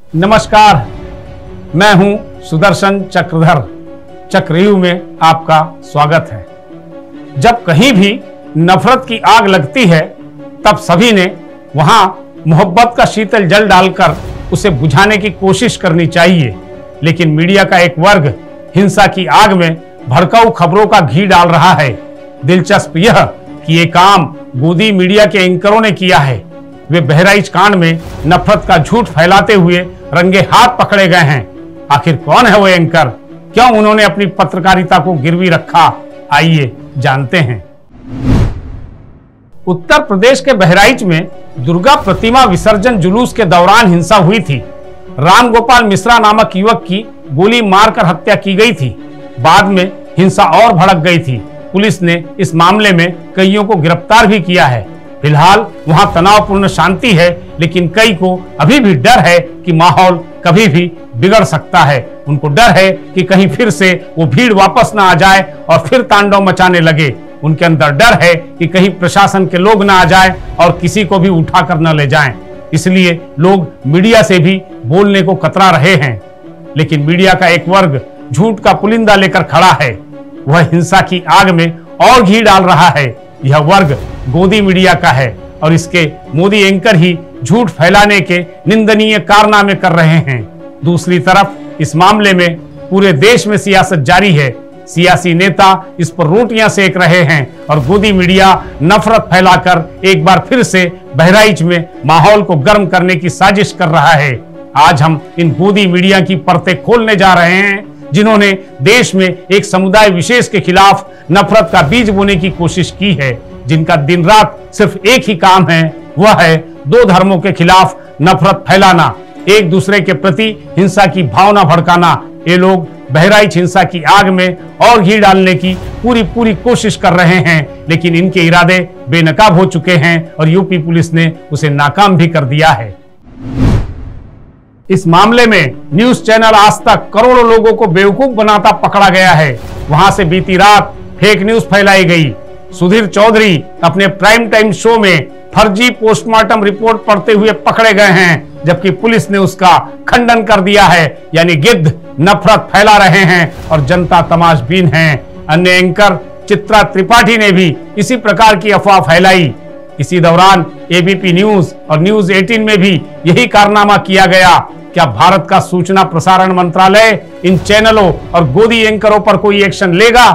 नमस्कार, मैं हूं सुदर्शन चक्रधर। चक्रव्यूह में आपका स्वागत है। जब कहीं भी नफरत की आग लगती है तब सभी ने वहां मोहब्बत का शीतल जल डालकर उसे बुझाने की कोशिश करनी चाहिए, लेकिन मीडिया का एक वर्ग हिंसा की आग में भड़काऊ खबरों का घी डाल रहा है। दिलचस्प यह कि ये काम गोदी मीडिया के एंकरों ने किया है। वे बहराइच कांड में नफरत का झूठ फैलाते हुए रंगे हाथ पकड़े गए हैं। आखिर कौन है वो एंकर? क्यों उन्होंने अपनी पत्रकारिता को गिरवी रखा? आइए जानते हैं। उत्तर प्रदेश के बहराइच में दुर्गा प्रतिमा विसर्जन जुलूस के दौरान हिंसा हुई थी। राम गोपाल मिश्रा नामक युवक की गोली मारकर हत्या की गई थी। बाद में हिंसा और भड़क गई थी। पुलिस ने इस मामले में कईयों को गिरफ्तार भी किया है। फिलहाल वहां तनावपूर्ण शांति है, लेकिन कई को अभी भी डर है कि माहौल कभी भी बिगड़ सकता है। उनको डर है कि कहीं फिर से वो भीड़ वापस ना आ जाए और फिर तांडव मचाने लगे। उनके अंदर डर है कि कहीं प्रशासन के लोग ना आ जाएं और किसी को भी उठाकर न ले जाएं। इसलिए लोग मीडिया से भी बोलने को कतरा रहे हैं। लेकिन मीडिया का एक वर्ग झूठ का पुलिंदा लेकर खड़ा है। वह हिंसा की आग में और घी डाल रहा है। यह वर्ग गोदी मीडिया का है और इसके मोदी एंकर ही झूठ फैलाने के निंदनीय कारनामे कर रहे हैं। दूसरी तरफ इस मामले में पूरे देश में सियासत जारी है। सियासी नेता इस पर रोटियां सेक रहे हैं और गोदी मीडिया नफरत फैलाकर एक बार फिर से बहराइच में माहौल को गर्म करने की साजिश कर रहा है। आज हम इन गोदी मीडिया की परतें खोलने जा रहे हैं, जिन्होंने देश में एक समुदाय विशेष के खिलाफ नफरत का बीज बोने की कोशिश की है, जिनका दिन रात सिर्फ एक ही काम है, वह है दो धर्मों के खिलाफ नफरत फैलाना, एक दूसरे के प्रति हिंसा की भावना भड़काना। ये लोग बहराइच हिंसा की आग में और घी डालने की पूरी कोशिश कर रहे हैं, लेकिन इनके इरादे बेनकाब हो चुके हैं और यूपी पुलिस ने उसे नाकाम भी कर दिया है। इस मामले में न्यूज चैनल आज तक करोड़ों लोगों को बेवकूफ बनाता पकड़ा गया है। वहां से बीती रात फेक न्यूज फैलाई गई। सुधीर चौधरी अपने प्राइम टाइम शो में फर्जी पोस्टमार्टम रिपोर्ट पढ़ते हुए पकड़े गए हैं, जबकि पुलिस ने उसका खंडन कर दिया है। यानी गिद्ध नफरत फैला रहे हैं और जनता तमाशबीन है। अन्य एंकर चित्रा त्रिपाठी ने भी इसी प्रकार की अफवाह फैलाई। इसी दौरान एबीपी न्यूज और न्यूज 18 में भी यही कारनामा किया गया। क्या भारत का सूचना प्रसारण मंत्रालय इन चैनलों और गोदी एंकरों पर कोई एक्शन लेगा?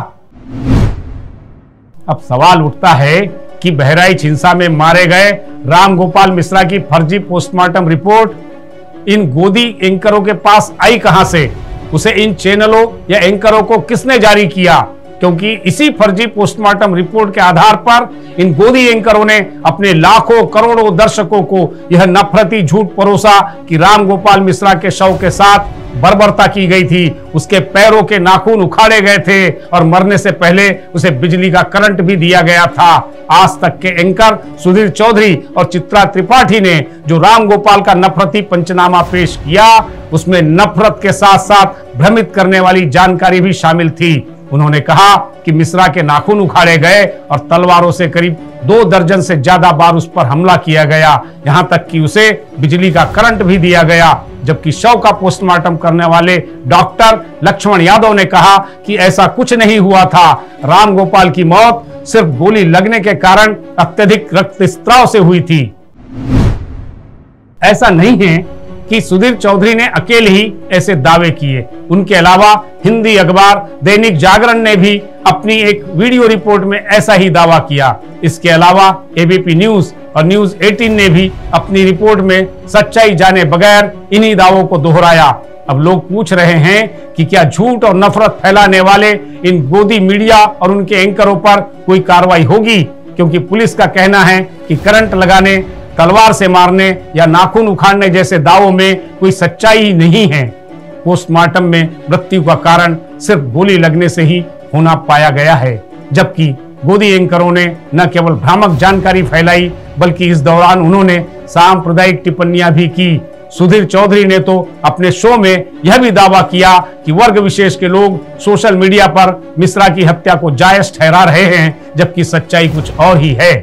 अब सवाल उठता है कि बहराइच हिंसा में मारे गए राम गोपाल मिश्रा की फर्जी पोस्टमार्टम रिपोर्ट इन गोदी एंकरों के पास आई कहां से? उसे इन चैनलों या एंकरों को किसने जारी किया? क्योंकि इसी फर्जी पोस्टमार्टम रिपोर्ट के आधार पर इन गोदी एंकरों ने अपने लाखों करोड़ों दर्शकों को यह नफरती झूठ परोसा कि राम गोपाल मिश्रा के शव के साथ बर्बरता की गई थी, उसके पैरों के नाखून उखाड़े गए थे और मरने से पहले उसे बिजली का करंट भी दिया गया था। आज तक के एंकर सुधीर चौधरी और चित्रा त्रिपाठी ने जो राम गोपाल का नफरती पंचनामा पेश किया, उसमें नफरत के साथ साथ भ्रमित करने वाली जानकारी भी शामिल थी। उन्होंने कहा कि मिश्रा के नाखून उखाड़े गए और तलवारों से करीब 2 दर्जन से ज्यादा बार उस पर हमला किया गया, यहां तक कि उसे बिजली का करंट भी दिया गया। जबकि शव का पोस्टमार्टम करने वाले डॉक्टर लक्ष्मण यादव ने कहा कि ऐसा कुछ नहीं हुआ था। राम गोपाल की मौत सिर्फ गोली लगने के कारण अत्यधिक रक्तस्राव से हुई थी। ऐसा नहीं है कि सुधीर चौधरी ने अकेले ही ऐसे दावे किए। उनके अलावा हिंदी अखबार दैनिक जागरण ने भी अपनी एक वीडियो रिपोर्ट में ऐसा ही दावा किया। इसके अलावा एबीपी न्यूज और न्यूज 18 ने भी अपनी रिपोर्ट में सच्चाई जाने बगैर इन्हीं दावों को दोहराया। अब लोग पूछ रहे हैं कि क्या झूठ और नफरत फैलाने वाले इन गोदी मीडिया और उनके एंकरों पर कोई कार्रवाई होगी? क्योंकि पुलिस का कहना है कि करंट लगाने, तलवार से मारने या नाखून उखाड़ने जैसे दावों में कोई सच्चाई नहीं है। पोस्टमार्टम में मृत्यु का कारण सिर्फ गोली लगने से ही होना पाया गया है। जबकि गोदी एंकरों ने न केवल भ्रामक जानकारी फैलाई, बल्कि इस दौरान उन्होंने सांप्रदायिक टिप्पणियां भी की। सुधीर चौधरी ने तो अपने शो में यह भी दावा किया कि वर्ग विशेष के लोग सोशल मीडिया पर मिश्रा की हत्या को जायज ठहरा रहे हैं, जबकि सच्चाई कुछ और ही है।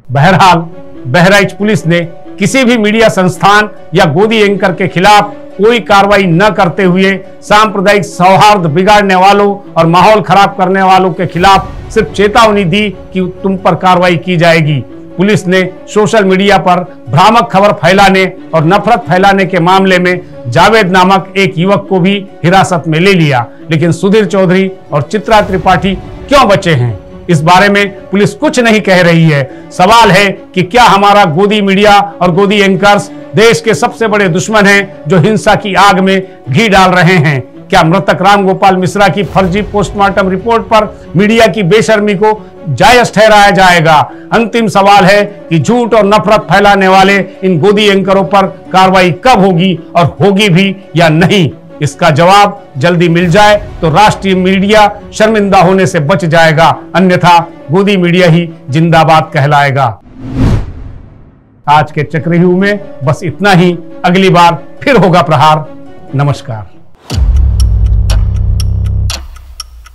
बहरहाल बहराइच पुलिस ने किसी भी मीडिया संस्थान या गोदी एंकर के खिलाफ कोई कार्रवाई न करते हुए सांप्रदायिक सौहार्द बिगाड़ने वालों और माहौल खराब करने वालों के खिलाफ सिर्फ चेतावनी दी कि तुम पर कार्रवाई की जाएगी। पुलिस ने सोशल मीडिया पर भ्रामक खबर फैलाने और नफरत फैलाने के मामले में जावेद नामक एक युवक को भी हिरासत में ले लिया, लेकिन सुधीर चौधरी और चित्रा त्रिपाठी क्यों बचे हैं, इस बारे में पुलिस कुछ नहीं कह रही है। सवाल है कि क्या हमारा गोदी मीडिया और गोदी एंकर्स देश के सबसे बड़े दुश्मन हैं जो हिंसा की आग में घी डाल रहे हैं? क्या मृतक राम गोपाल मिश्रा की फर्जी पोस्टमार्टम रिपोर्ट पर मीडिया की बेशर्मी को जायज ठहराया जाएगा? अंतिम सवाल है कि झूठ और नफरत फैलाने वाले इन गोदी एंकरों पर कार्रवाई कब होगी और होगी भी या नहीं? इसका जवाब जल्दी मिल जाए तो राष्ट्रीय मीडिया शर्मिंदा होने से बच जाएगा, अन्यथा गोदी मीडिया ही जिंदाबाद कहलाएगा। आज के चक्रव्यूह में बस इतना ही। अगली बार फिर होगा प्रहार। नमस्कार।